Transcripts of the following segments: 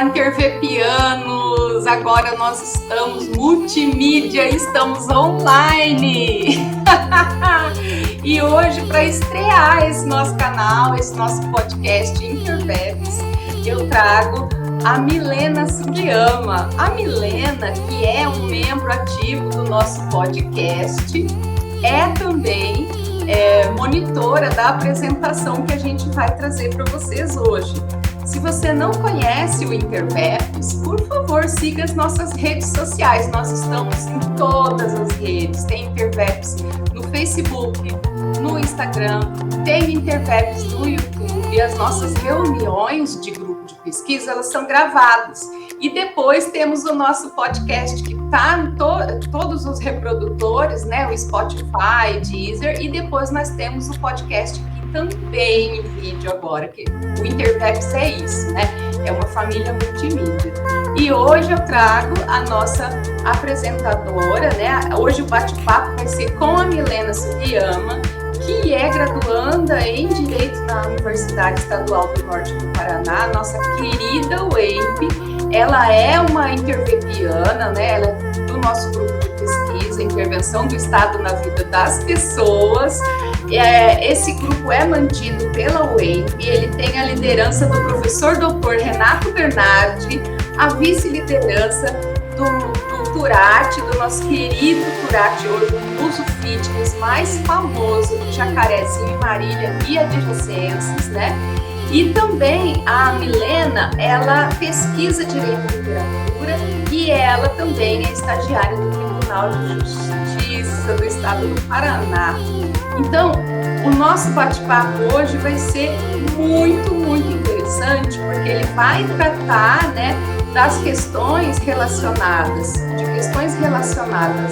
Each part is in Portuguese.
Olá, intervepianos! Agora nós estamos multimídia, estamos online! E hoje, para estrear esse nosso canal, esse nosso podcast Interveps, eu trago a Milena Sugiyama. A Milena, que é um membro ativo do nosso podcast, é também monitora da apresentação que a gente vai trazer para vocês hoje. Se você não conhece o Interveps, por favor, siga as nossas redes sociais. Nós estamos em todas as redes. Tem Interveps no Facebook, no Instagram, tem Interveps no YouTube. E as nossas reuniões de grupo de pesquisa, elas são gravadas. E depois temos o nosso podcast, que está em todos os reprodutores, né? O Spotify, Deezer. E depois nós temos o podcast também em vídeo agora, que o Interveps é isso, né? É uma família multimídia. E hoje eu trago a nossa apresentadora, né? Hoje o bate-papo vai ser com a Milena Sugiyama, que é graduanda em Direito na Universidade Estadual do Norte do Paraná, nossa querida UEMP. Ela é uma intervepiana, né? Ela é do nosso grupo de pesquisa, Intervenção do Estado na Vida das Pessoas. Esse grupo é mantido pela UEMP, ele tem a liderança do professor doutor Renato Bernardi, a vice-liderança do Turati, do nosso querido Turati, hoje o uso fitness mais famoso do Jacarezinho, Marília e adjacências, né? E também a Milena, ela pesquisa Direito e Literatura e ela também é estagiária do Tribunal de Justiça do Estado do Paraná. Então, o nosso bate-papo hoje vai ser muito, muito interessante, porque ele vai tratar, né, das questões relacionadas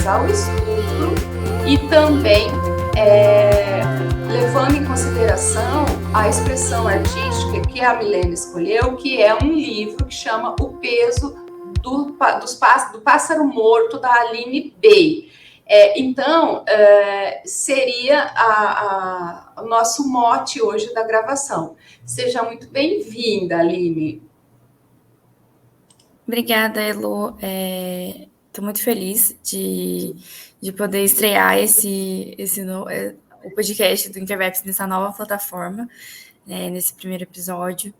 ao estupro e também levando em consideração a expressão artística que a Milena escolheu, que é um livro que chama O Peso do Pássaro Morto, da Aline Bey. Então, seria o nosso mote hoje da gravação. Seja muito bem-vinda, Aline. Obrigada, Elo. Estou muito feliz de poder estrear o podcast do Interveps nessa nova plataforma, nesse primeiro episódio.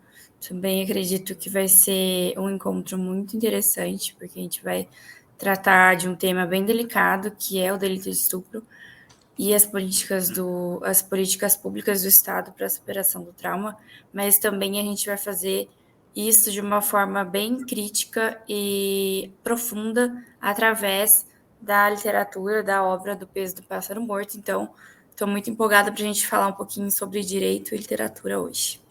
Também acredito que vai ser um encontro muito interessante, porque a gente vai tratar de um tema bem delicado, que é o delito de estupro e as políticas públicas do Estado para a superação do trauma, mas também a gente vai fazer isso de uma forma bem crítica e profunda através da literatura, da obra do Peso do Pássaro Morto. Então, estou muito empolgada para a gente falar um pouquinho sobre direito e literatura hoje.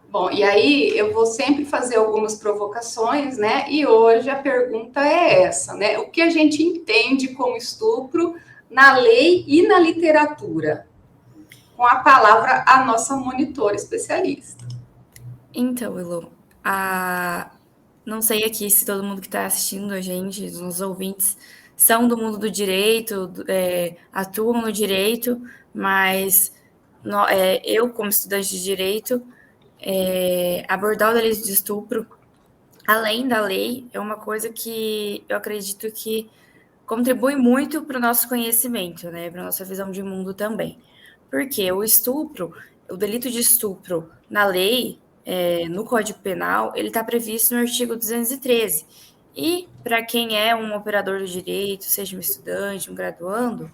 Bom, e aí eu vou sempre fazer algumas provocações, né? E hoje a pergunta é essa, né? O que a gente entende como estupro na lei e na literatura? Com a palavra a nossa monitora especialista. Então, Elo, não sei aqui se todo mundo que está assistindo a gente, os ouvintes, são do mundo do direito, atuam no direito, mas eu, como estudante de direito, abordar o delito de estupro, além da lei, é uma coisa que eu acredito que contribui muito para o nosso conhecimento, né, para a nossa visão de mundo também. Porque o delito de estupro na lei, no Código Penal, ele está previsto no artigo 213. E, para quem é um operador do direito, seja um estudante, um graduando,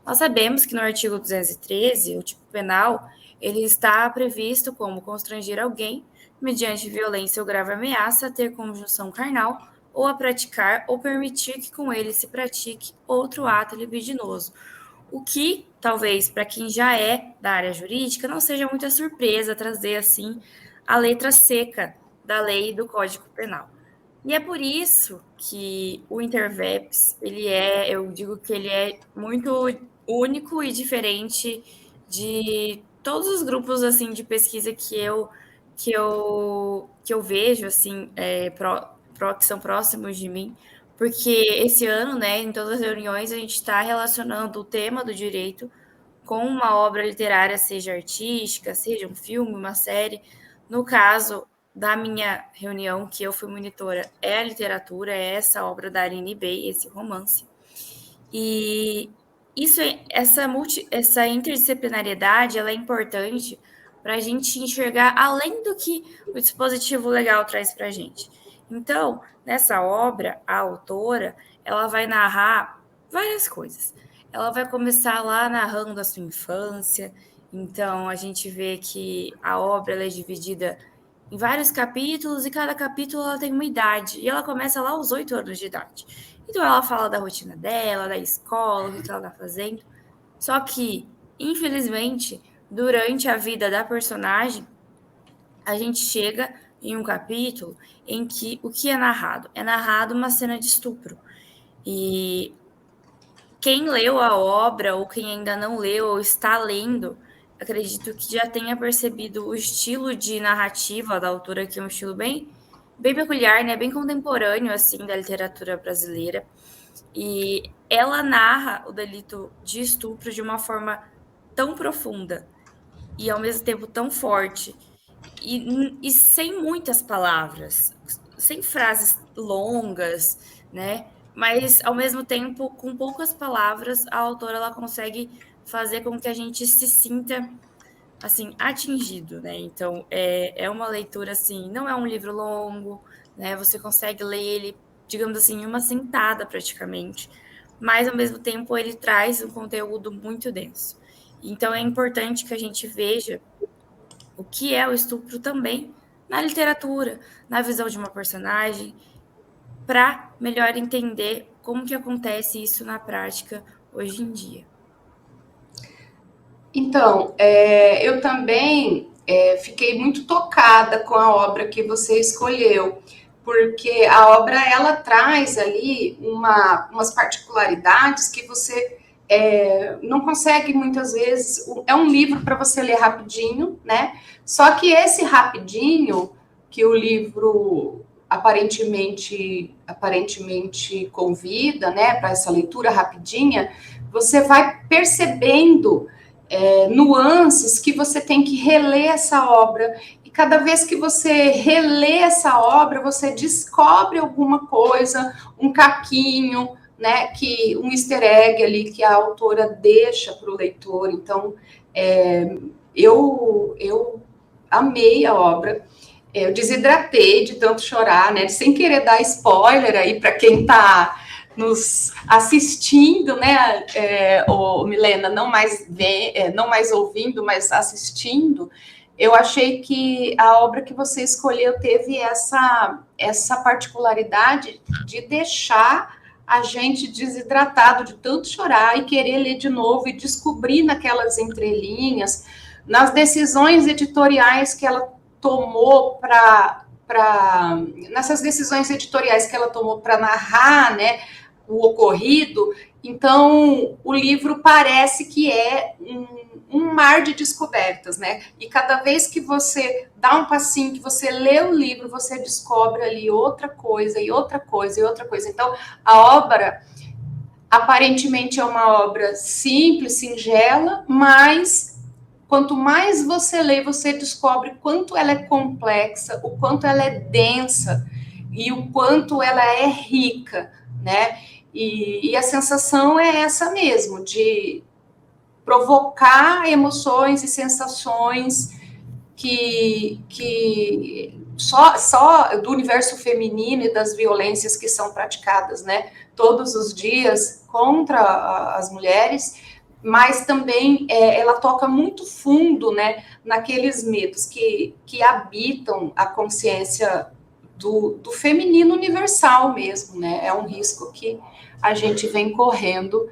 nós sabemos que no artigo 213, o tipo penal, ele está previsto como constranger alguém, mediante violência ou grave ameaça, a ter conjunção carnal, ou a praticar ou permitir que com ele se pratique outro ato libidinoso. O que, talvez, para quem já é da área jurídica, não seja muita surpresa trazer, assim, a letra seca da lei do Código Penal. E é por isso que o Interveps, eu digo que ele é muito único e diferente de todos os grupos, assim, de pesquisa que eu vejo, assim, que são próximos de mim, porque esse ano, né, em todas as reuniões, a gente está relacionando o tema do direito com uma obra literária, seja artística, seja um filme, uma série. No caso da minha reunião, que eu fui monitora, é a literatura, é essa obra da Aline Bay, esse romance. E essa interdisciplinariedade, ela é importante para a gente enxergar além do que o dispositivo legal traz para a gente. Então, nessa obra, a autora, ela vai narrar várias coisas. Ela vai começar lá narrando a sua infância. Então, a gente vê que a obra ela é dividida em vários capítulos e cada capítulo ela tem uma idade. E ela começa lá aos 8 anos de idade. Então, ela fala da rotina dela, da escola, o que ela tá fazendo. Só que, infelizmente, durante a vida da personagem, a gente chega em um capítulo em que o que é narrado? É narrado uma cena de estupro. E quem leu a obra ou quem ainda não leu ou está lendo, acredito que já tenha percebido o estilo de narrativa da autora, que é um estilo bem peculiar, né? Bem contemporâneo, assim, da literatura brasileira. E ela narra o delito de estupro de uma forma tão profunda e, ao mesmo tempo, tão forte. E sem muitas palavras, sem frases longas, né? Mas, ao mesmo tempo, com poucas palavras, a autora ela consegue fazer com que a gente se sinta, assim, atingido, né? Então, é uma leitura, assim, não é um livro longo, né? Você consegue ler ele, digamos assim, em uma sentada, praticamente. Mas, ao mesmo tempo, ele traz um conteúdo muito denso. Então, é importante que a gente veja o que é o estupro também na literatura, na visão de uma personagem, para melhor entender como que acontece isso na prática hoje em dia. Então, eu também fiquei muito tocada com a obra que você escolheu, porque a obra ela traz ali umas particularidades que você não consegue muitas vezes. É um livro para você ler rapidinho, né? Só que esse rapidinho que o livro aparentemente convida, né, para essa leitura rapidinha, você vai percebendo nuances que você tem que reler essa obra. E cada vez que você relê essa obra, você descobre alguma coisa, um caquinho, né, um easter egg ali que a autora deixa para o leitor. Então, eu amei a obra. Eu desidratei de tanto chorar, né, sem querer dar spoiler aí para quem está nos assistindo, né, Milena, não mais ouvindo, mas assistindo. Eu achei que a obra que você escolheu teve essa particularidade de deixar a gente desidratado de tanto chorar e querer ler de novo e descobrir naquelas entrelinhas, nas decisões editoriais que ela tomou nessas decisões editoriais que ela tomou para narrar, né, o ocorrido. Então, o livro parece que é um mar de descobertas, né? E cada vez que você dá um passinho, que você lê o livro, você descobre ali outra coisa, e outra coisa, e outra coisa. Então, a obra, aparentemente, é uma obra simples, singela, mas quanto mais você lê, você descobre o quanto ela é complexa, o quanto ela é densa, e o quanto ela é rica, né? E a sensação é essa mesmo, de provocar emoções e sensações que só do universo feminino e das violências que são praticadas, né, todos os dias contra as mulheres, mas também ela toca muito fundo, né, naqueles medos que habitam a consciência do feminino universal mesmo, né? É um risco que a gente vem correndo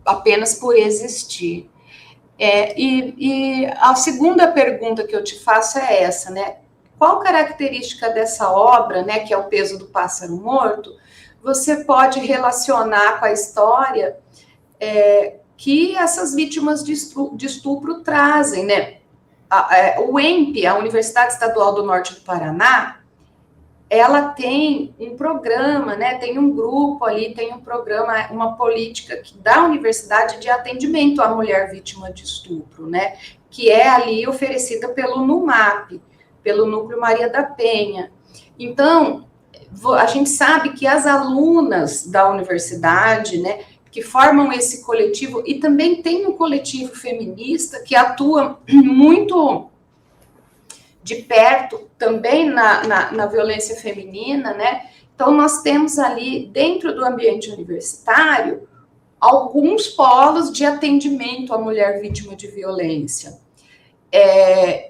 apenas por existir. E a segunda pergunta que eu te faço é essa, né? Qual característica dessa obra, né, que é o peso do pássaro morto, você pode relacionar com a história que essas vítimas de estupro trazem, né? O EMP, a Universidade Estadual do Norte do Paraná, ela tem um programa, né? Tem um grupo ali, tem um programa, uma política da universidade de atendimento à mulher vítima de estupro, né? que é ali oferecida pelo NUMAP, pelo Núcleo Maria da Penha. Então, a gente sabe que as alunas da universidade, né, que formam esse coletivo, e também tem um coletivo feminista que atua muito de perto também na violência feminina, né? Então, nós temos ali, dentro do ambiente universitário, alguns polos de atendimento à mulher vítima de violência.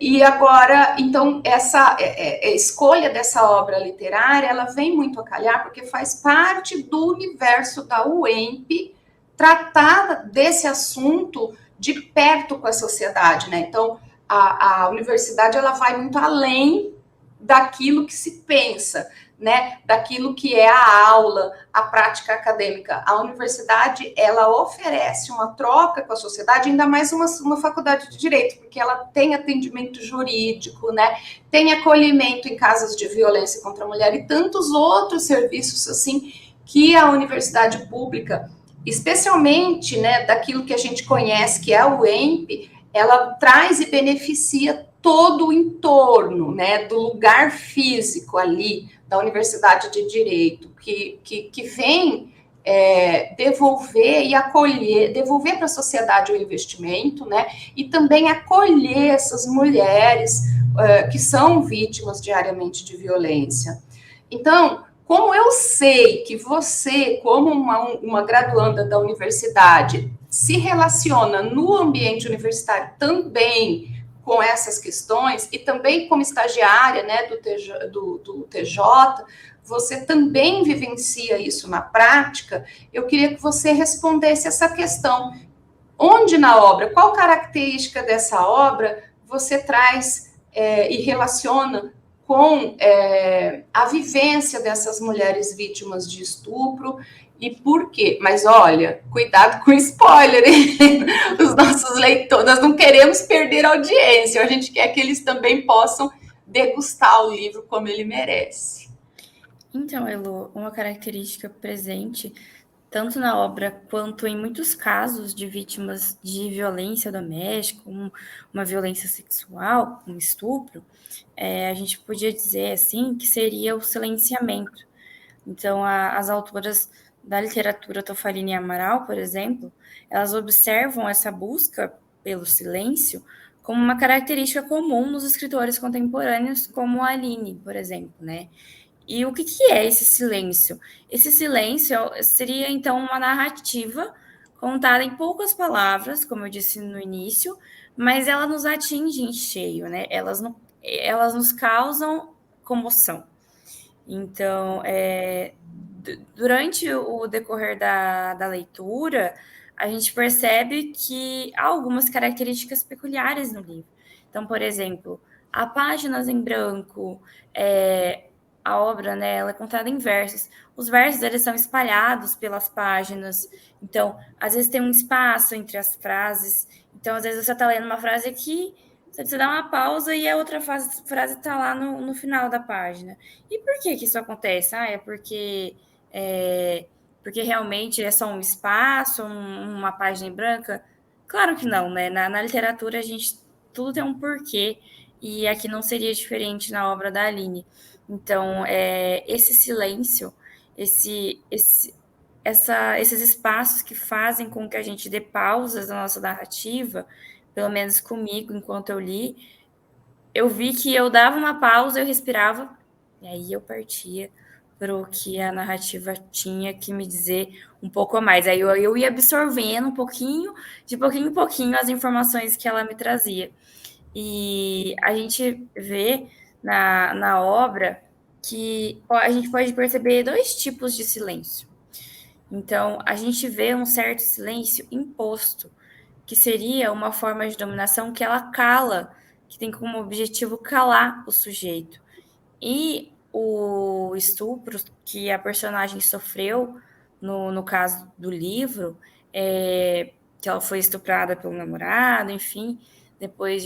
E agora, então, essa escolha dessa obra literária, ela vem muito a calhar, porque faz parte do universo da UEMP tratar desse assunto de perto com a sociedade, né? Então, a universidade, ela vai muito além daquilo que se pensa, né, daquilo que é a aula, a prática acadêmica. A universidade, ela oferece uma troca com a sociedade, ainda mais uma faculdade de direito, porque ela tem atendimento jurídico, né, tem acolhimento em casos de violência contra a mulher e tantos outros serviços assim que a universidade pública, especialmente, né, daquilo que a gente conhece, que é a UEMP, ela traz e beneficia todo o entorno, né, do lugar físico ali, da Universidade de Direito, que vem devolver e acolher, devolver para a sociedade o investimento, né, e também acolher essas mulheres que são vítimas diariamente de violência. Então, como eu sei que você, como uma graduanda da universidade, se relaciona no ambiente universitário também com essas questões, e também como estagiária, né, do TJ, você também vivencia isso na prática, eu queria que você respondesse essa questão. Onde na obra, qual característica dessa obra você traz e relaciona com a vivência dessas mulheres vítimas de estupro e por quê? Mas olha, cuidado com spoiler, hein? Os nossos leitores, nós não queremos perder a audiência, a gente quer que eles também possam degustar o livro como ele merece. Então, Elo, uma característica presente tanto na obra quanto em muitos casos de vítimas de violência doméstica, uma violência sexual, um estupro, a gente podia dizer assim que seria o silenciamento. Então, as autoras da literatura Toffarini e Amaral, por exemplo, elas observam essa busca pelo silêncio como uma característica comum nos escritores contemporâneos, como a Aline, por exemplo, né? E o que é esse silêncio? Esse silêncio seria, então, uma narrativa contada em poucas palavras, como eu disse no início, mas ela nos atinge em cheio, né? Elas nos causam comoção. Então, durante o decorrer da leitura, a gente percebe que há algumas características peculiares no livro. Então, por exemplo, há páginas em branco, a obra, né, ela é contada em versos. Os versos, eles são espalhados pelas páginas. Então, às vezes tem um espaço entre as frases. Então, às vezes você está lendo uma frase aqui, você dá uma pausa e a outra frase está lá no final da página. E por que isso acontece? É porque realmente é só um espaço, uma página em branca? Claro que não, né? Na literatura, tudo tem um porquê. E aqui não seria diferente na obra da Aline. Então, esse silêncio, esses espaços que fazem com que a gente dê pausas na nossa narrativa, pelo menos comigo, enquanto eu li, eu vi que eu dava uma pausa, eu respirava, e aí eu partia para o que a narrativa tinha que me dizer um pouco a mais. Aí eu ia absorvendo um pouquinho, de pouquinho em pouquinho, as informações que ela me trazia. E a gente vê na obra que a gente pode perceber dois tipos de silêncio. Então, a gente vê um certo silêncio imposto, que seria uma forma de dominação que ela cala, que tem como objetivo calar o sujeito. E o estupro que a personagem sofreu, no caso do livro, que ela foi estuprada pelo namorado, enfim, depois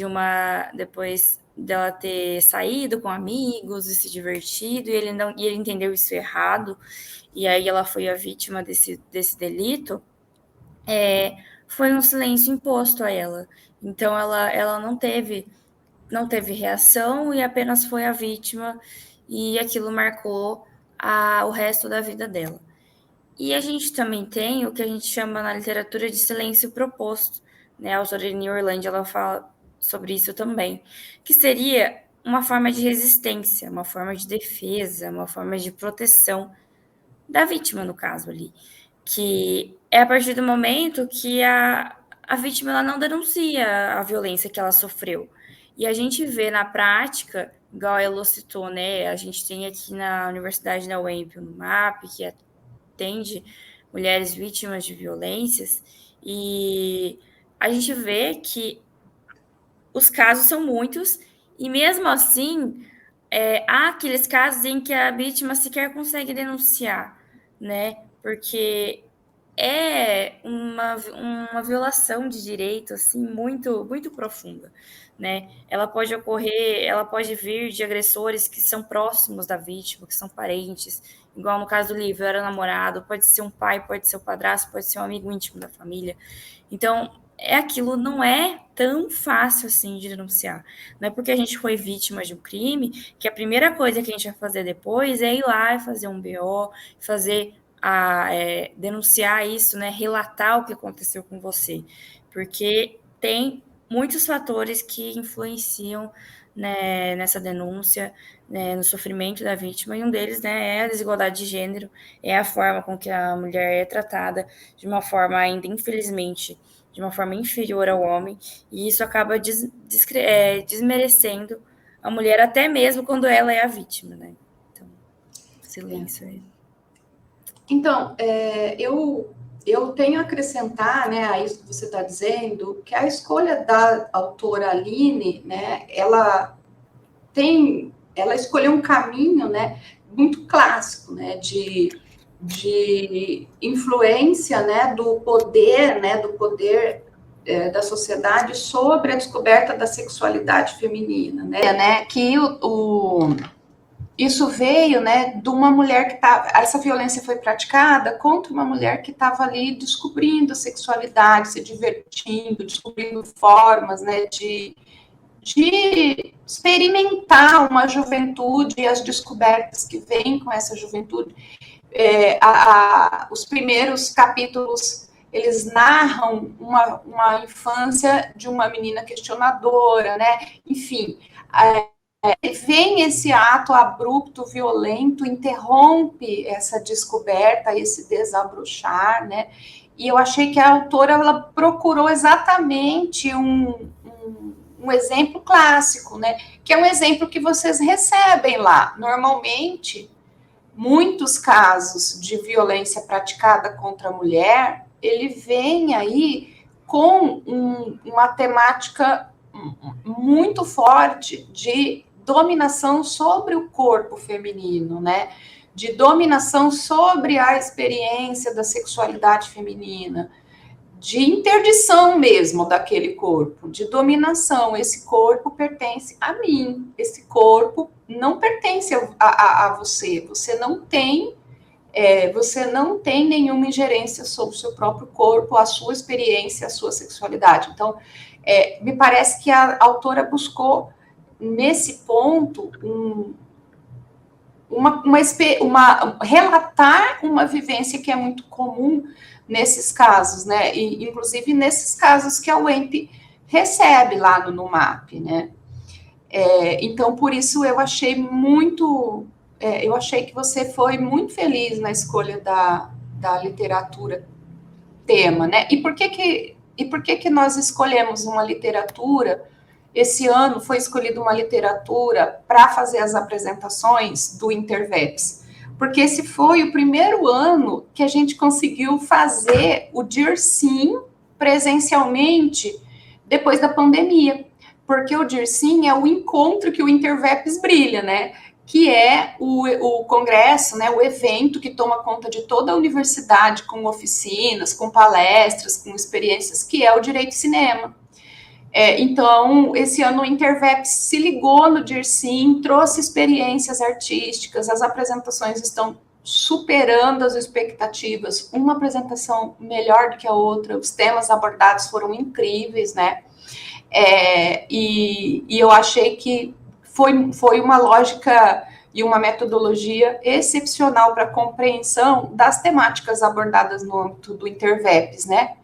dela ter saído com amigos e se divertido, e ele entendeu isso errado, e aí ela foi a vítima desse delito. foi um silêncio imposto a ela. Então ela não teve reação e apenas foi a vítima, e aquilo marcou o resto da vida dela. E a gente também tem o que a gente chama na literatura de silêncio proposto, né? A autora New Orlando, ela fala sobre isso também, que seria uma forma de resistência, uma forma de defesa, uma forma de proteção da vítima, no caso ali, que é a partir do momento que a vítima ela não denuncia a violência que ela sofreu. E a gente vê na prática, igual a Elo citou, né? A gente tem aqui na Universidade da UEMP, no MAP, que atende mulheres vítimas de violências, e a gente vê que os casos são muitos, e mesmo assim, há aqueles casos em que a vítima sequer consegue denunciar, né? Porque é uma violação de direito, assim, muito, muito profunda, né? Ela pode vir de agressores que são próximos da vítima, que são parentes, igual no caso do livro, era namorado, pode ser um pai, pode ser o padrasto, pode ser um amigo íntimo da família. Então, aquilo não é tão fácil assim de denunciar. Não é porque a gente foi vítima de um crime que a primeira coisa que a gente vai fazer depois é ir lá e fazer um BO, denunciar isso, né? Relatar o que aconteceu com você. Porque tem muitos fatores que influenciam, né, nessa denúncia, né, no sofrimento da vítima, e um deles, né, é a desigualdade de gênero, é a forma com que a mulher é tratada de uma forma ainda, infelizmente, de uma forma inferior ao homem, e isso acaba desmerecendo a mulher até mesmo quando ela é a vítima, né? Então, silêncio aí. Então, eu tenho a acrescentar, né, a isso que você está dizendo, que a escolha da autora Aline, né, ela escolheu um caminho, né, muito clássico, né, de influência, né, do poder da sociedade sobre a descoberta da sexualidade feminina, né, que isso veio, né, de uma mulher que essa violência foi praticada contra uma mulher que estava ali descobrindo a sexualidade, se divertindo, descobrindo formas, né, de experimentar uma juventude e as descobertas que vêm com essa juventude. Os primeiros capítulos, eles narram uma infância de uma menina questionadora, né, enfim, vem esse ato abrupto, violento, interrompe essa descoberta, esse desabrochar, né? E eu achei que a autora ela procurou exatamente um exemplo clássico, né? Que é um exemplo que vocês recebem lá. Normalmente, muitos casos de violência praticada contra a mulher, ele vem aí com uma temática muito forte de dominação sobre o corpo feminino, né? De dominação sobre a experiência da sexualidade feminina, de interdição mesmo daquele corpo, de dominação. Esse corpo pertence a mim, esse corpo não pertence a você. Você não tem nenhuma ingerência sobre o seu próprio corpo, a sua experiência, a sua sexualidade. Então, me parece que a autora buscou, nesse ponto, relatar uma vivência que é muito comum nesses casos, né? E, inclusive, nesses casos que a UEMP recebe lá no MAP, né? Então, por isso, eu achei que você foi muito feliz na escolha da literatura tema, né? E por que nós escolhemos uma literatura? Esse ano foi escolhida uma literatura para fazer as apresentações do Interveps, porque esse foi o primeiro ano que a gente conseguiu fazer o DIRSIM presencialmente depois da pandemia, porque o DIRSIM é o encontro que o Interveps brilha, né? Que é o congresso, né, o evento que toma conta de toda a universidade, com oficinas, com palestras, com experiências, que é o Direito Cinema. Então, esse ano o Interveps se ligou no DIRSIM, trouxe experiências artísticas, as apresentações estão superando as expectativas, uma apresentação melhor do que a outra, os temas abordados foram incríveis, né? E eu achei que foi uma lógica e uma metodologia excepcional para a compreensão das temáticas abordadas no âmbito do Interveps, né?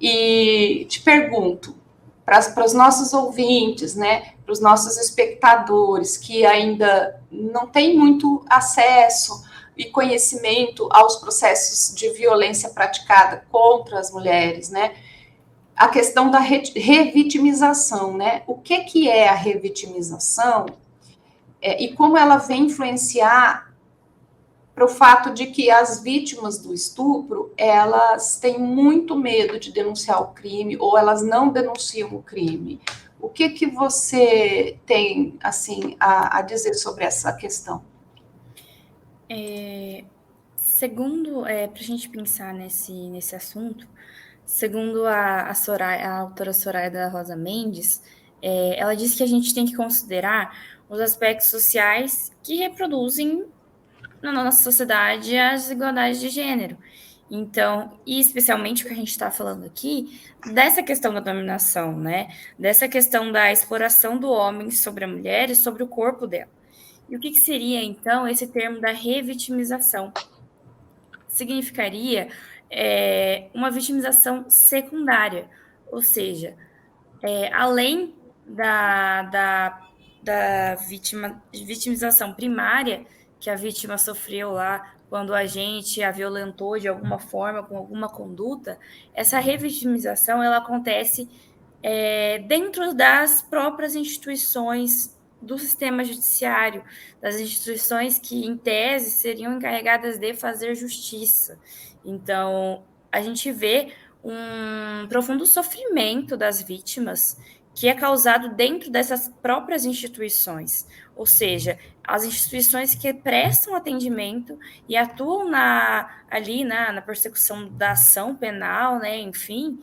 E te pergunto, para os nossos ouvintes, né, para os nossos espectadores que ainda não têm muito acesso e conhecimento aos processos de violência praticada contra as mulheres, né, a questão da revitimização, né, o que é a revitimização e como ela vem influenciar para o fato de que as vítimas do estupro, elas têm muito medo de denunciar o crime, ou elas não denunciam o crime. O que você tem, assim, a dizer sobre essa questão? Segundo, para a gente pensar nesse assunto, segundo a autora Soraya da Rosa Mendes, ela diz que a gente tem que considerar os aspectos sociais que reproduzem na nossa sociedade as desigualdades de gênero. Então, e especialmente o que a gente está falando aqui, dessa questão da dominação, né? Dessa questão da exploração do homem sobre a mulher e sobre o corpo dela. E o que seria, então, esse termo da revitimização? Significaria uma vitimização secundária, ou seja, além da vitimização primária, que a vítima sofreu lá quando a gente a violentou de alguma forma, com alguma conduta, essa revitimização ela acontece dentro das próprias instituições do sistema judiciário, das instituições que, em tese, seriam encarregadas de fazer justiça. Então, a gente vê um profundo sofrimento das vítimas que é causado dentro dessas próprias instituições, ou seja, as instituições que prestam atendimento e atuam ali na persecução da ação penal, né, enfim,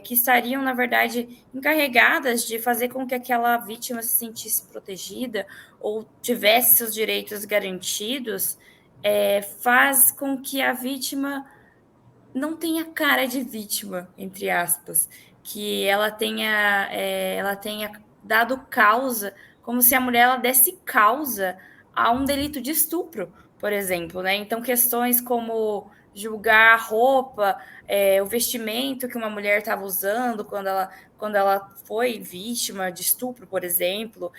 que estariam, na verdade, encarregadas de fazer com que aquela vítima se sentisse protegida ou tivesse seus direitos garantidos, faz com que a vítima não tenha cara de vítima, entre aspas, que ela tenha dado causa, como se a mulher ela desse causa a um delito de estupro, por exemplo, né? Então, questões como julgar a roupa, o vestimento que uma mulher estava usando quando ela foi vítima de estupro, por exemplo,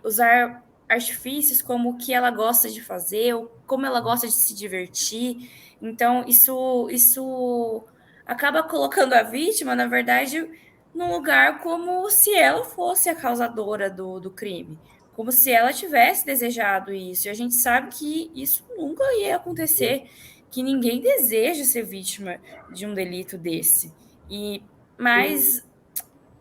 usar artifícios como o que ela gosta de fazer, ou como ela gosta de se divertir. Então, isso acaba colocando a vítima, na verdade, num lugar como se ela fosse a causadora do crime, como se ela tivesse desejado isso. E a gente sabe que isso nunca ia acontecer, que ninguém deseja ser vítima de um delito desse. Mas,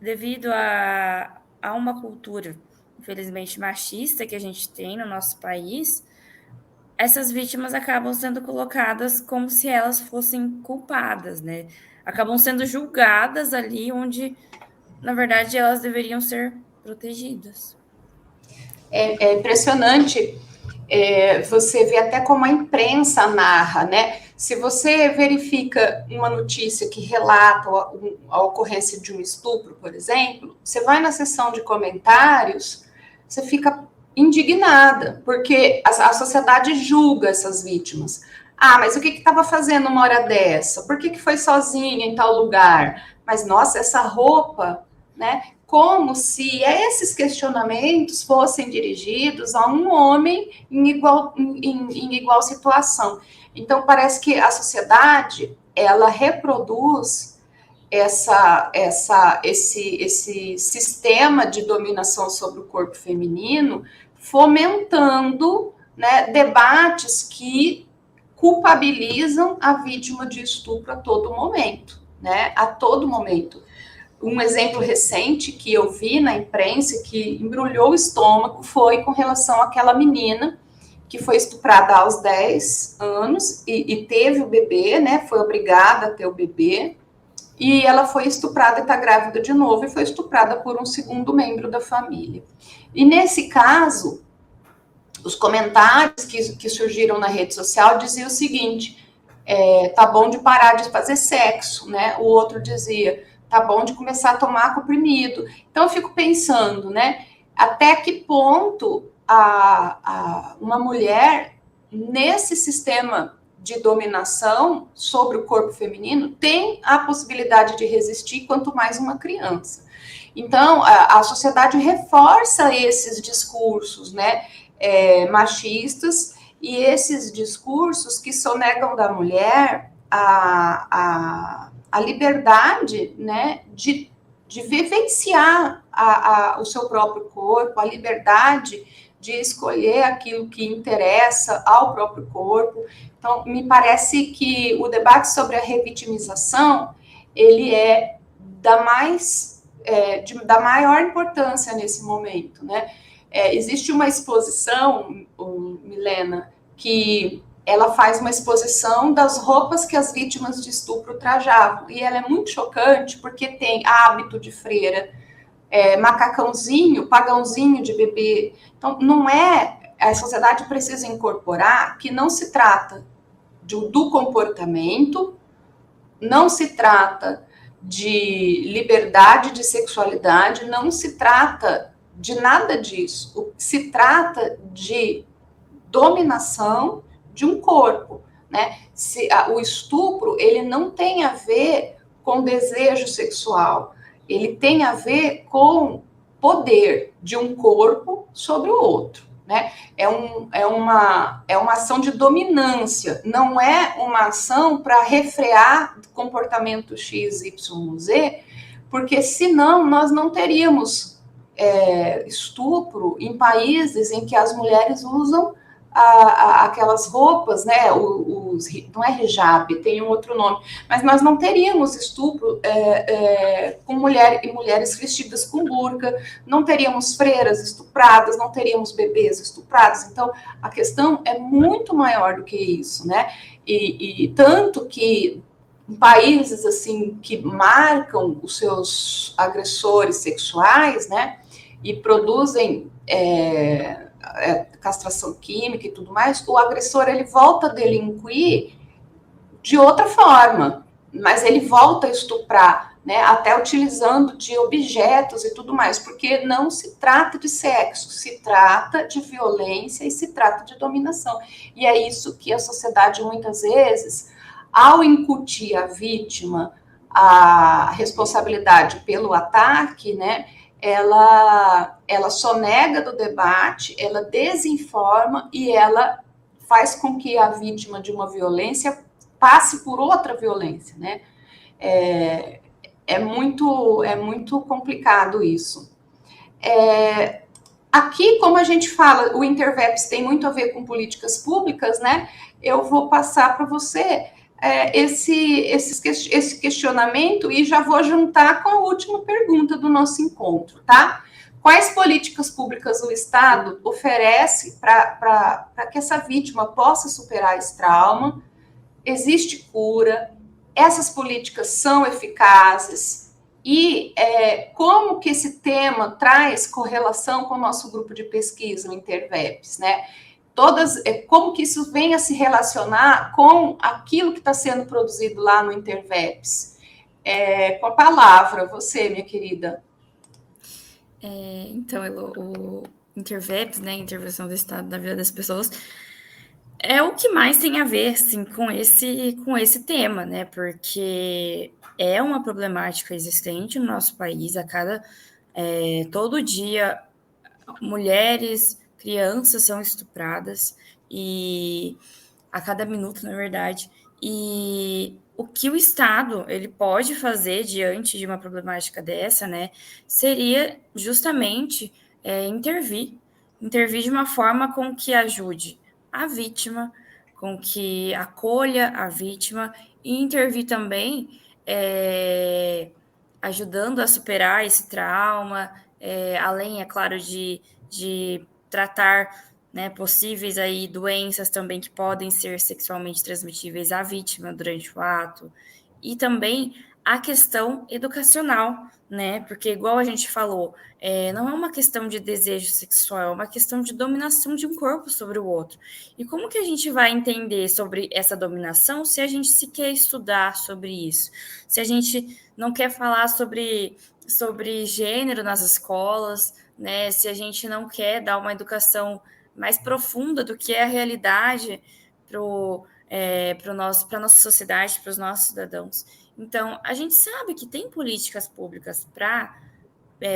devido a uma cultura, infelizmente, machista que a gente tem no nosso país, essas vítimas acabam sendo colocadas como se elas fossem culpadas, né? Acabam sendo julgadas ali onde, na verdade, elas deveriam ser protegidas. É impressionante você vê até como a imprensa narra, né? Se você verifica uma notícia que relata a ocorrência de um estupro, por exemplo, você vai na seção de comentários, você fica indignada, porque a sociedade julga essas vítimas. Ah, mas o que estava fazendo uma hora dessa? Por que foi sozinha em tal lugar? Mas, nossa, essa roupa, né? Como se esses questionamentos fossem dirigidos a um homem em igual situação. Então, parece que a sociedade, ela reproduz esse sistema de dominação sobre o corpo feminino, fomentando, né, debates que culpabilizam a vítima de estupro a todo momento, né? A todo momento. Um exemplo recente que eu vi na imprensa que embrulhou o estômago foi com relação àquela menina que foi estuprada aos 10 anos e teve o bebê, né? Foi obrigada a ter o bebê. E ela foi estuprada e está grávida de novo e foi estuprada por um segundo membro da família. E nesse caso, Os comentários que surgiram na rede social diziam o seguinte: tá bom de parar de fazer sexo, né? O outro dizia, tá bom de começar a tomar comprimido. Então eu fico pensando, né? Até que ponto uma mulher nesse sistema de dominação sobre o corpo feminino tem a possibilidade de resistir, quanto mais uma criança. Então a sociedade reforça esses discursos, né? Machistas, e esses discursos que sonegam da mulher a liberdade, né, de vivenciar o seu próprio corpo, a liberdade de escolher aquilo que interessa ao próprio corpo. Então, me parece que o debate sobre a revitimização, ele é da maior importância nesse momento, né? Existe uma exposição, Milena, que ela faz uma exposição das roupas que as vítimas de estupro trajavam. E ela é muito chocante, porque tem hábito de freira, macacãozinho, pagãozinho de bebê. Então, não é... A sociedade precisa incorporar que não se trata do comportamento, não se trata de liberdade de sexualidade, não se trata de nada disso. Se trata de dominação de um corpo, né? O estupro, ele não tem a ver com desejo sexual, ele tem a ver com poder de um corpo sobre o outro, né? É uma ação de dominância, não é uma ação para refrear comportamento X, Y, Z, porque senão nós não teríamos estupro em países em que as mulheres usam aquelas roupas, né? Não é hijab, tem um outro nome, mas nós não teríamos estupro com mulheres vestidas com burca, não teríamos freiras estupradas, não teríamos bebês estuprados. Então, a questão é muito maior do que isso, né? E tanto que em países assim que marcam os seus agressores sexuais, né? E produzem castração química e tudo mais, o agressor ele volta a delinquir de outra forma, mas ele volta a estuprar, né, até utilizando de objetos e tudo mais, porque não se trata de sexo, se trata de violência e se trata de dominação. E é isso que a sociedade muitas vezes, ao incutir à vítima a responsabilidade pelo ataque, né, ela sonega do debate, ela desinforma e ela faz com que a vítima de uma violência passe por outra violência, né? É muito complicado isso. Aqui, como a gente fala, o Interveps tem muito a ver com políticas públicas, né? Eu vou passar para você esse questionamento e já vou juntar com a última pergunta do nosso encontro, tá? Quais políticas públicas o Estado oferece para que essa vítima possa superar esse trauma? Existe cura? Essas políticas são eficazes? E como que esse tema traz correlação com o nosso grupo de pesquisa, o Interveps, né? Como que isso vem a se relacionar com aquilo que está sendo produzido lá no Interveps? Com a palavra, você, minha querida. Então, Elo, o Interveps, né, a intervenção do Estado na vida das pessoas, é o que mais tem a ver, assim, com esse tema, né, porque é uma problemática existente no nosso país. Todo dia, mulheres, crianças são estupradas, e a cada minuto, na verdade, e o que o Estado ele pode fazer diante de uma problemática dessa, né, seria justamente intervir de uma forma com que ajude a vítima, com que acolha a vítima, e intervir também ajudando a superar esse trauma, além, é claro, de tratar, né, possíveis aí doenças também que podem ser sexualmente transmitíveis à vítima durante o ato, e também a questão educacional, né? Porque, igual a gente falou, não é uma questão de desejo sexual, é uma questão de dominação de um corpo sobre o outro. E como que a gente vai entender sobre essa dominação se a gente se quer estudar sobre isso? Se a gente não quer falar sobre gênero nas escolas, né? Se a gente não quer dar uma educação mais profunda do que é a realidade para a nossa sociedade, para os nossos cidadãos. Então, a gente sabe que tem políticas públicas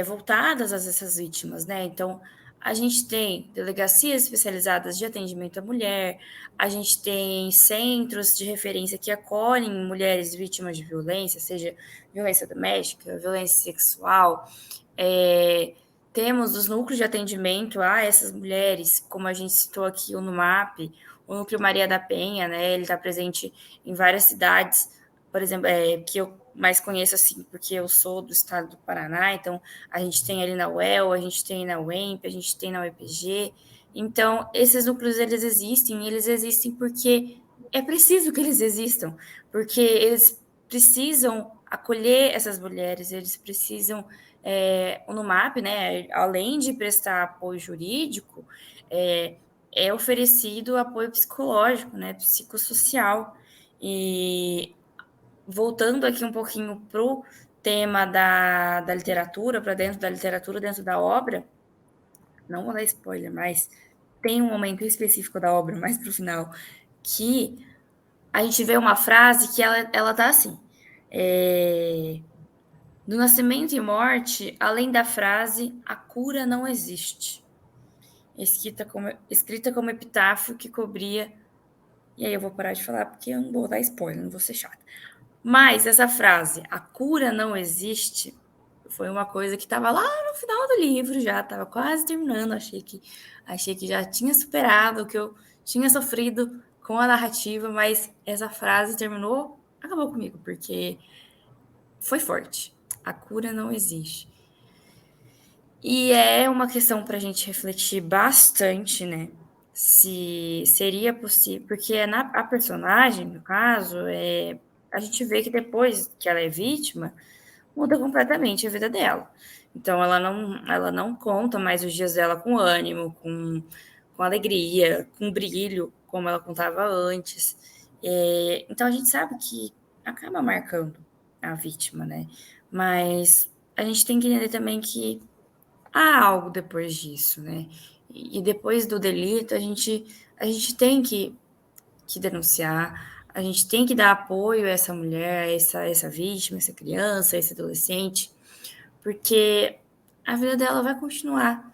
voltadas a essas vítimas, né? Então, a gente tem delegacias especializadas de atendimento à mulher, a gente tem centros de referência que acolhem mulheres vítimas de violência, seja violência doméstica, violência sexual. Temos os núcleos de atendimento a essas mulheres, como a gente citou aqui, o NUMAP, o Núcleo Maria da Penha, né? Ele está presente em várias cidades, por exemplo, que eu mais conheço assim, porque eu sou do estado do Paraná, então a gente tem ali na UEL, a gente tem na UEMP, a gente tem na UEPG. Então, esses núcleos, eles existem porque é preciso que eles existam, porque eles precisam acolher essas mulheres, eles precisam, o NUMAP, né, além de prestar apoio jurídico, é oferecido apoio psicológico, né, psicossocial. E voltando aqui um pouquinho para o tema da literatura, para dentro da literatura, dentro da obra, não vou dar spoiler, mas tem um momento específico da obra, mais para o final, que a gente vê uma frase que ela tá assim, do nascimento e morte, além da frase, a cura não existe. Escrita como epitáfio que cobria... E aí eu vou parar de falar, porque eu não vou dar spoiler, não vou ser chata. Mas essa frase, a cura não existe, foi uma coisa que estava lá no final do livro já, estava quase terminando, achei que já tinha superado o que eu tinha sofrido com a narrativa, mas essa frase acabou comigo, porque foi forte. A cura não existe. E é uma questão para a gente refletir bastante, né? Se seria possível, porque a personagem, no caso, a gente vê que depois que ela é vítima, muda completamente a vida dela. Então, ela não conta mais os dias dela com ânimo, com alegria, com brilho, como ela contava antes. Então, a gente sabe que acaba marcando a vítima, né? Mas a gente tem que entender também que há algo depois disso, né? E depois do delito, a gente tem que denunciar, a gente tem que dar apoio a essa mulher, a essa vítima, essa criança, esse adolescente, porque a vida dela vai continuar.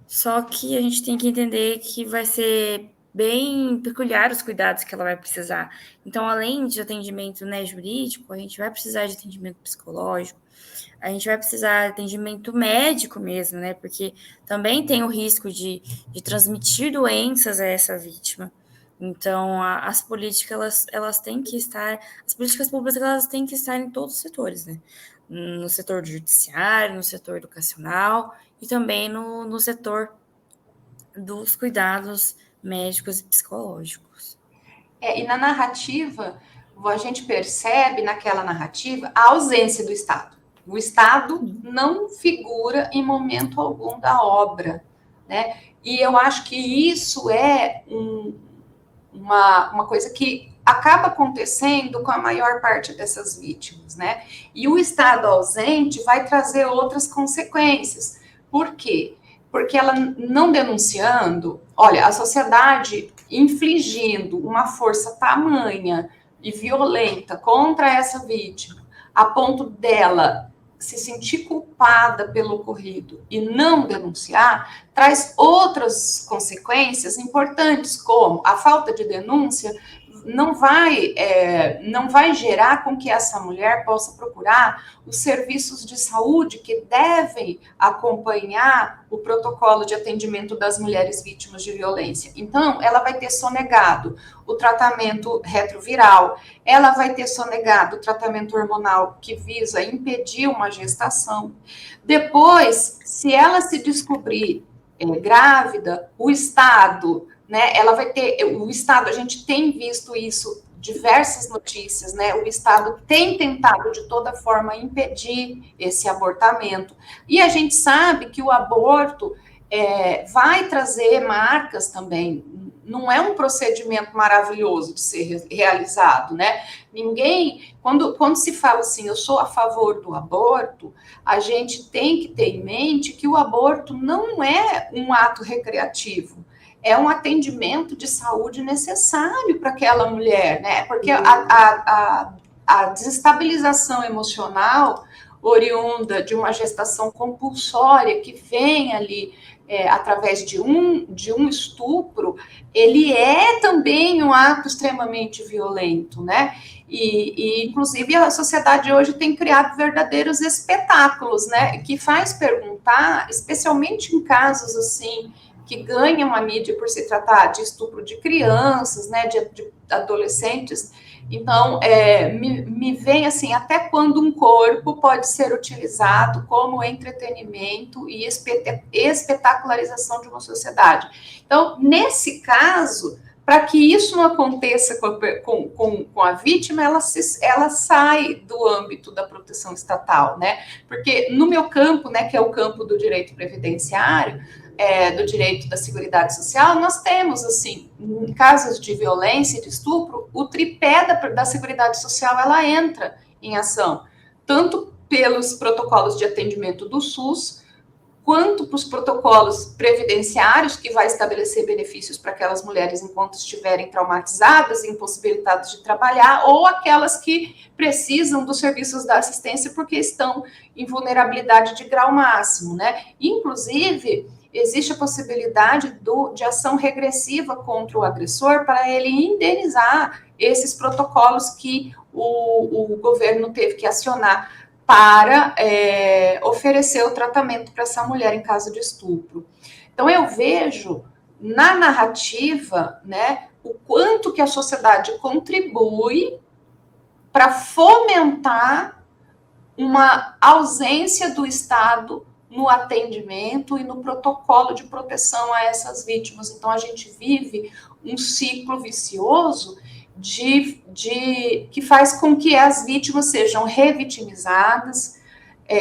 Só que a gente tem que entender que vai ser bem peculiar os cuidados que ela vai precisar. Então, além de atendimento, né, jurídico, a gente vai precisar de atendimento psicológico, a gente vai precisar de atendimento médico mesmo, né? Porque também tem o risco de transmitir doenças a essa vítima. Então, as políticas, elas têm que estar... As políticas públicas, elas têm que estar em todos os setores, né? No setor judiciário, no setor educacional e também no setor dos cuidados médicos e psicológicos. E na narrativa, a gente percebe naquela narrativa a ausência do Estado. O Estado não figura em momento algum da obra, né? E eu acho que isso é uma coisa que acaba acontecendo com a maior parte dessas vítimas, né? E o Estado ausente vai trazer outras consequências. Por quê? Porque ela não denunciando, olha, a sociedade infligindo uma força tamanha e violenta contra essa vítima, a ponto dela se sentir culpada pelo ocorrido e não denunciar, traz outras consequências importantes, como a falta de denúncia não vai gerar com que essa mulher possa procurar os serviços de saúde que devem acompanhar o protocolo de atendimento das mulheres vítimas de violência. Então, ela vai ter sonegado o tratamento retroviral, ela vai ter sonegado o tratamento hormonal que visa impedir uma gestação. Depois, se ela se descobrir grávida, o Estado... né, ela vai ter, o Estado, a gente tem visto isso diversas notícias, né? O Estado tem tentado de toda forma impedir esse abortamento. E a gente sabe que o aborto vai trazer marcas também. Não é um procedimento maravilhoso de ser realizado, né? Ninguém, quando se fala assim, eu sou a favor do aborto, a gente tem que ter em mente que o aborto não é um ato recreativo, é um atendimento de saúde necessário para aquela mulher, né? Porque a desestabilização emocional oriunda de uma gestação compulsória que vem ali através de um estupro, ele é também um ato extremamente violento, né? Inclusive, a sociedade hoje tem criado verdadeiros espetáculos, né? Que faz perguntar, especialmente em casos assim, que ganham a mídia por se tratar de estupro de crianças, né? De adolescentes. Então, me vem assim, até quando um corpo pode ser utilizado como entretenimento e espetacularização de uma sociedade. Então, nesse caso, para que isso não aconteça com a vítima, ela sai do âmbito da proteção estatal, né? Porque no meu campo, né, que é o campo do direito previdenciário, do direito da Seguridade Social, nós temos, assim, em casos de violência e de estupro, o tripé da Seguridade Social, ela entra em ação, tanto pelos protocolos de atendimento do SUS, quanto para os protocolos previdenciários, que vai estabelecer benefícios para aquelas mulheres enquanto estiverem traumatizadas, impossibilitadas de trabalhar, ou aquelas que precisam dos serviços da assistência porque estão em vulnerabilidade de grau máximo, né? Inclusive, existe a possibilidade de ação regressiva contra o agressor para ele indenizar esses protocolos que o governo teve que acionar para oferecer o tratamento para essa mulher em caso de estupro. Então, eu vejo na narrativa, né, o quanto que a sociedade contribui para fomentar uma ausência do Estado no atendimento e no protocolo de proteção a essas vítimas. Então, a gente vive um ciclo vicioso que faz com que as vítimas sejam revitimizadas,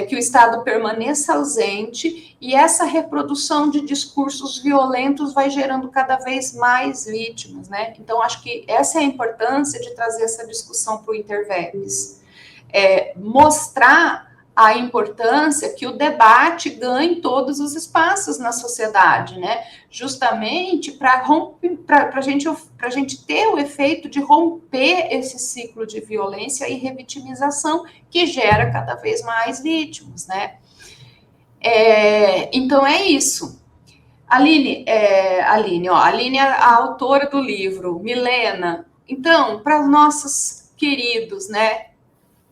que o Estado permaneça ausente, e essa reprodução de discursos violentos vai gerando cada vez mais vítimas, né? Então, acho que essa é a importância de trazer essa discussão para o Interveps. Mostrar a importância que o debate ganhe todos os espaços na sociedade, né? Justamente para a gente ter o efeito de romper esse ciclo de violência e revitimização que gera cada vez mais vítimas, né? Então é isso. Aline, Aline é a autora do livro. Milena, então, para os nossos queridos, né,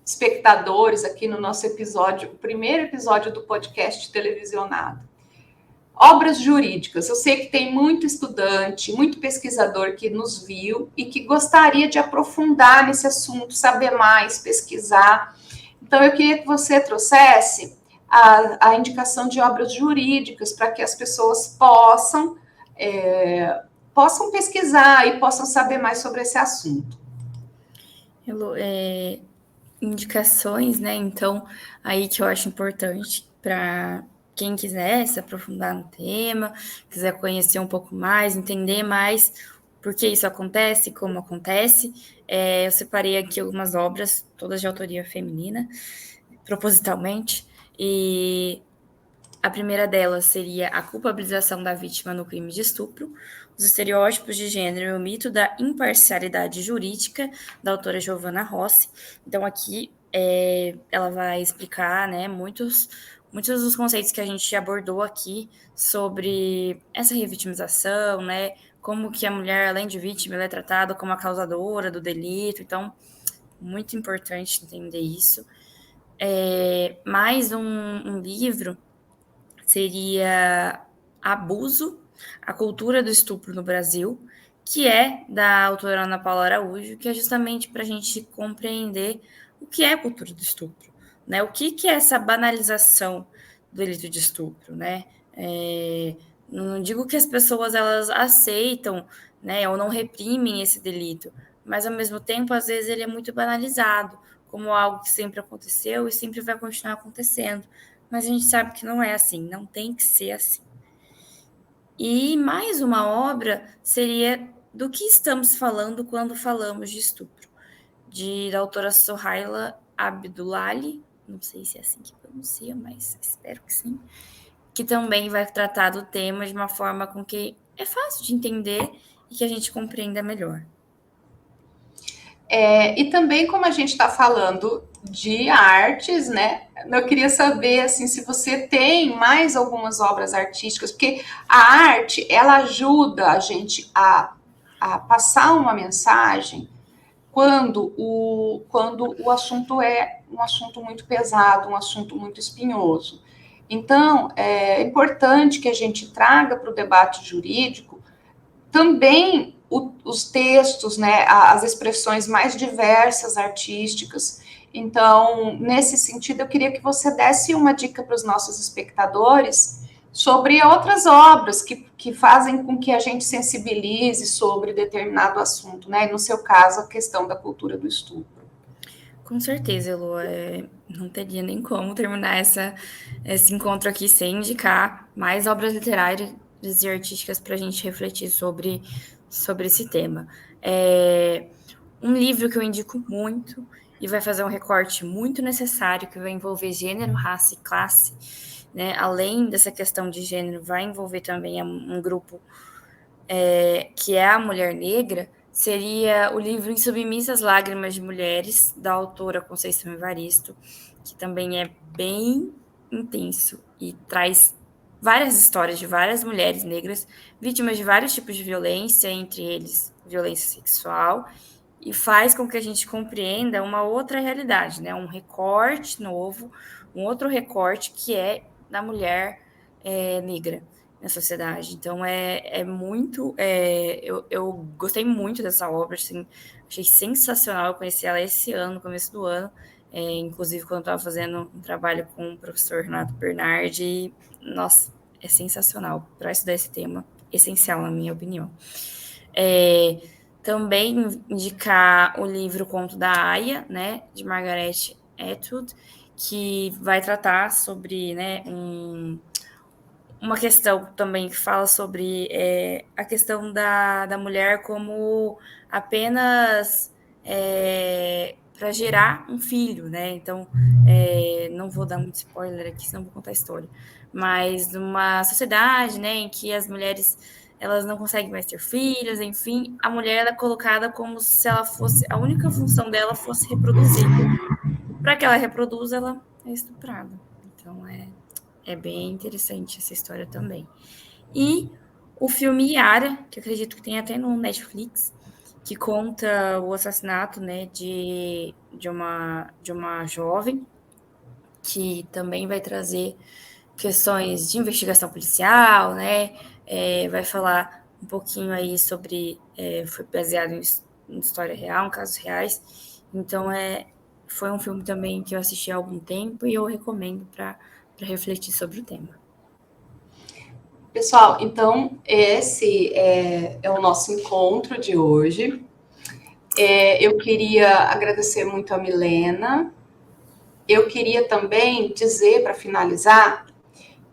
espectadores aqui no nosso episódio, o primeiro episódio do podcast televisionado. Obras jurídicas. Eu sei que tem muito estudante, muito pesquisador que nos viu e que gostaria de aprofundar nesse assunto, saber mais, pesquisar. Então, eu queria que você trouxesse a indicação de obras jurídicas para que as pessoas possam pesquisar e possam saber mais sobre esse assunto. Indicações, né? Então, aí que eu acho importante para quem quiser se aprofundar no tema, quiser conhecer um pouco mais, entender mais por que isso acontece, como acontece. Eu separei aqui algumas obras, todas de autoria feminina, propositalmente, e a primeira delas seria A Culpabilização da Vítima no Crime de Estupro, Os Estereótipos de Gênero e o Mito da Imparcialidade Jurídica, da autora Giovanna Rossi. Então, aqui ela vai explicar, né, muitos dos conceitos que a gente abordou aqui sobre essa revitimização, né, como que a mulher, além de vítima, ela é tratada como a causadora do delito. Então, muito importante entender isso. Mais um livro seria Abuso, a Cultura do Estupro no Brasil, que é da autora Ana Paula Araújo, que é justamente para a gente compreender o que é a cultura do estupro, né? O que é essa banalização do delito de estupro, né? Não digo que as pessoas elas aceitam, né, ou não reprimem esse delito, mas ao mesmo tempo, às vezes, ele é muito banalizado, como algo que sempre aconteceu e sempre vai continuar acontecendo. Mas a gente sabe que não é assim, não tem que ser assim. E mais uma obra seria do que estamos falando quando falamos de estupro, da autora Sohaila Abdullahi, não sei se é assim que pronuncia, mas espero que sim, que também vai tratar do tema de uma forma com que é fácil de entender e que a gente compreenda melhor. E também, como a gente está falando de artes, né? Eu queria saber assim, se você tem mais algumas obras artísticas, porque a arte ela ajuda a gente a passar uma mensagem quando o assunto é um assunto muito pesado, um assunto muito espinhoso. Então, é importante que a gente traga para o debate jurídico também os textos, né, as expressões mais diversas artísticas. Então, nesse sentido, eu queria que você desse uma dica para os nossos espectadores sobre outras obras que fazem com que a gente sensibilize sobre determinado assunto, né? E no seu caso, a questão da cultura do estupro. Com certeza, Elu, não teria nem como terminar esse encontro aqui sem indicar mais obras literárias e artísticas para a gente refletir sobre esse tema. Um livro que eu indico muito e vai fazer um recorte muito necessário, que vai envolver gênero, raça e classe, né? Além dessa questão de gênero, vai envolver também um grupo que é a mulher negra, seria o livro Insubmissas Lágrimas de Mulheres, da autora Conceição Evaristo, que também é bem intenso e traz várias histórias de várias mulheres negras, vítimas de vários tipos de violência, entre eles violência sexual, e faz com que a gente compreenda uma outra realidade, né? Um recorte novo, um outro recorte que é da mulher negra na sociedade. Então, muito... eu gostei muito dessa obra, assim, achei sensacional. Eu conheci ela esse ano, no começo do ano, inclusive quando eu estava fazendo um trabalho com o professor Renato Bernardi. E, nossa, é sensacional para estudar esse tema, essencial, na minha opinião. Também indicar o livro Conto da Aya, né, de Margaret Atwood, que vai tratar sobre, né, uma questão também que fala sobre a questão da mulher como apenas para gerar um filho, né? Então, não vou dar muito spoiler aqui, senão vou contar a história. Mas numa sociedade, né, em que as mulheres elas não conseguem mais ter filhos, enfim, a mulher ela é colocada como se ela fosse, a única função dela fosse reproduzir. Para que ela reproduza, ela é estuprada. Então, é bem interessante essa história também. E o filme Yara, que eu acredito que tem até no Netflix, que conta o assassinato, né, de uma jovem, que também vai trazer questões de investigação policial, né, vai falar um pouquinho aí sobre, foi baseado em história real, em casos reais. Então, foi um filme também que eu assisti há algum tempo e eu recomendo para refletir sobre o tema. Pessoal, então esse é o nosso encontro de hoje. Eu queria agradecer muito a Milena. Eu queria também dizer, para finalizar,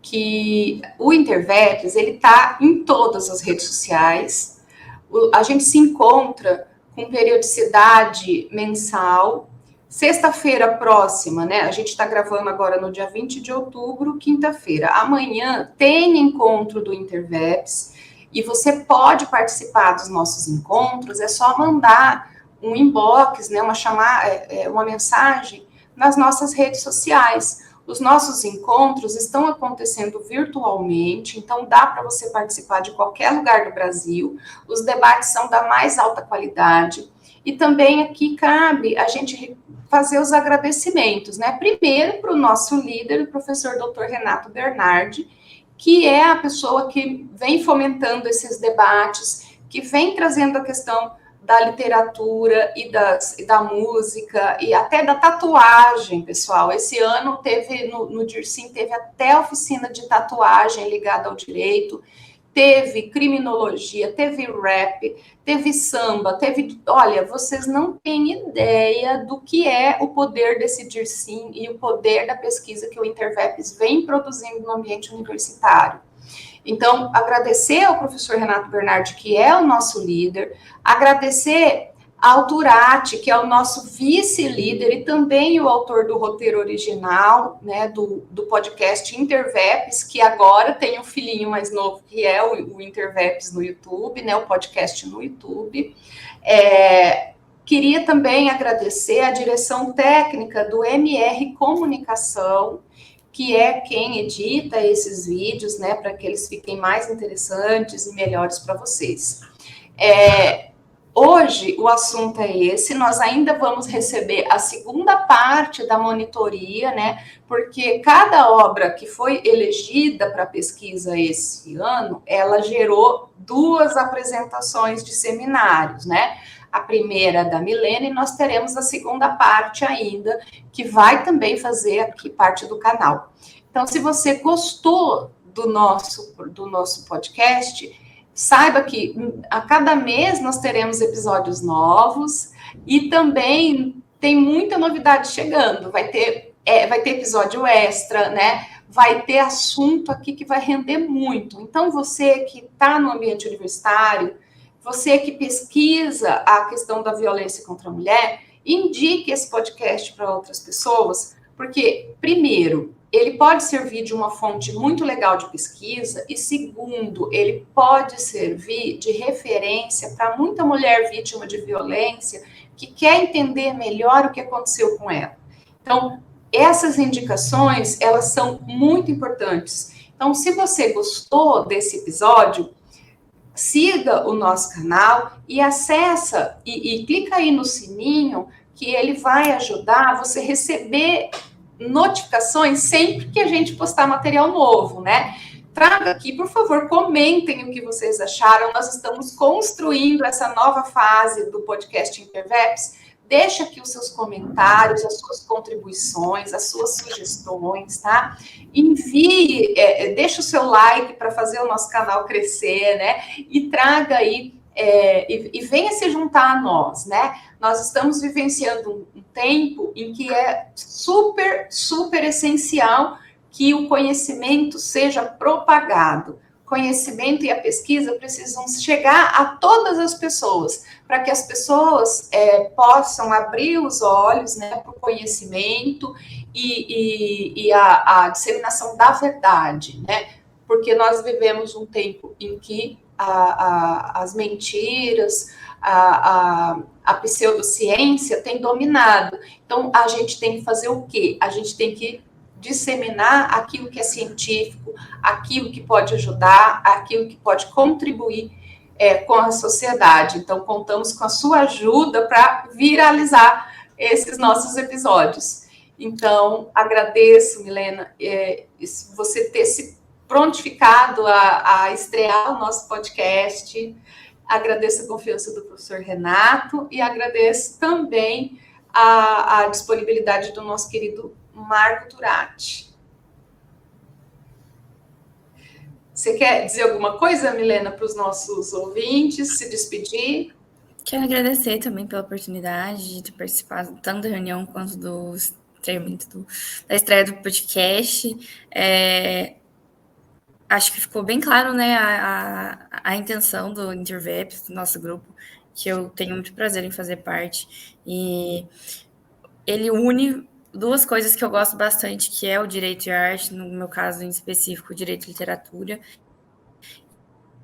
que o Interveps, ele está em todas as redes sociais. A gente se encontra com periodicidade mensal. Sexta-feira próxima, né? A gente está gravando agora no dia 20 de outubro, quinta-feira. Amanhã tem encontro do Interveps e você pode participar dos nossos encontros. É só mandar um inbox, né? Uma mensagem nas nossas redes sociais. Os nossos encontros estão acontecendo virtualmente, então dá para você participar de qualquer lugar do Brasil. Os debates são da mais alta qualidade. E também aqui cabe a gente fazer os agradecimentos, né? Primeiro para o nosso líder, o professor Dr. Renato Bernardi, que é a pessoa que vem fomentando esses debates, que vem trazendo a questão da literatura e da música e até da tatuagem, pessoal. Esse ano teve, no Dircim, teve até oficina de tatuagem ligada ao direito. teve criminologia, teve rap, teve samba, teve... Olha, vocês não têm ideia do que é o poder decidir sim e o poder da pesquisa que o Interveps vem produzindo no ambiente universitário. Então, agradecer ao professor Renato Bernardi, que é o nosso líder, agradecer ao Turati, que é o nosso vice-líder e também o autor do roteiro original, né, do podcast Interveps, que agora tem um filhinho mais novo, que é o Interveps no YouTube, né, o podcast no YouTube. Queria também agradecer a direção técnica do MR Comunicação, que é quem edita esses vídeos, né, para que eles fiquem mais interessantes e melhores para vocês. Hoje, o assunto é esse, nós ainda vamos receber a segunda parte da monitoria, né, porque cada obra que foi elegida para pesquisa esse ano, ela gerou 2 apresentações de seminários, né, a primeira da Milena, e nós teremos a segunda parte ainda, que vai também fazer aqui parte do canal. Então, se você gostou do nosso podcast, saiba que a cada mês nós teremos episódios novos e também tem muita novidade chegando. Vai ter episódio extra, né? Vai ter assunto aqui que vai render muito. Então, você que está no ambiente universitário, você que pesquisa a questão da violência contra a mulher, indique esse podcast para outras pessoas, porque, primeiro, ele pode servir de uma fonte muito legal de pesquisa e, segundo, ele pode servir de referência para muita mulher vítima de violência que quer entender melhor o que aconteceu com ela. Então, essas indicações, elas são muito importantes. Então, se você gostou desse episódio, siga o nosso canal e acessa e clica aí no sininho, que ele vai ajudar você a receber notificações sempre que a gente postar material novo, né? Traga aqui, por favor, comentem o que vocês acharam. Nós estamos construindo essa nova fase do podcast Interveps. Deixa aqui os seus comentários, as suas contribuições, as suas sugestões, tá? Envie, deixa o seu like para fazer o nosso canal crescer, né? E traga aí, e venha se juntar a nós, né? Nós estamos vivenciando um tempo em que é super, super essencial que o conhecimento seja propagado. Conhecimento e a pesquisa precisam chegar a todas as pessoas, para que as pessoas possam abrir os olhos, né, para o conhecimento e a disseminação da verdade, né? Porque nós vivemos um tempo em que as mentiras, a pseudociência tem dominado. Então, a gente tem que fazer o quê? A gente tem que disseminar aquilo que é científico, aquilo que pode ajudar, aquilo que pode contribuir com a sociedade. Então, contamos com a sua ajuda para viralizar esses nossos episódios. Então, agradeço, Milena, você ter se prontificado a estrear o nosso podcast. Agradeço a confiança do professor Renato e agradeço também a disponibilidade do nosso querido Marco Turati. Você quer dizer alguma coisa, Milena, para os nossos ouvintes, se despedir? Quero agradecer também pela oportunidade de ter participado tanto da reunião quanto da estreia do podcast. Acho que ficou bem claro, né, a intenção do Interveps, do nosso grupo, que eu tenho muito prazer em fazer parte. E ele une 2 coisas que eu gosto bastante, que é o direito e a arte, no meu caso em específico, o direito e literatura.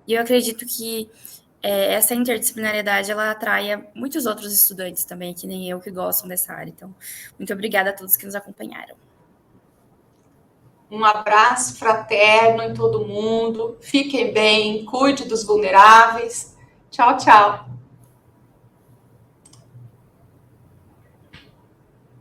E eu acredito que essa interdisciplinariedade, ela atrai muitos outros estudantes também, que nem eu, que gostam dessa área. Então, muito obrigada a todos que nos acompanharam. Um abraço fraterno em todo mundo. Fiquem bem, cuide dos vulneráveis. Tchau, tchau.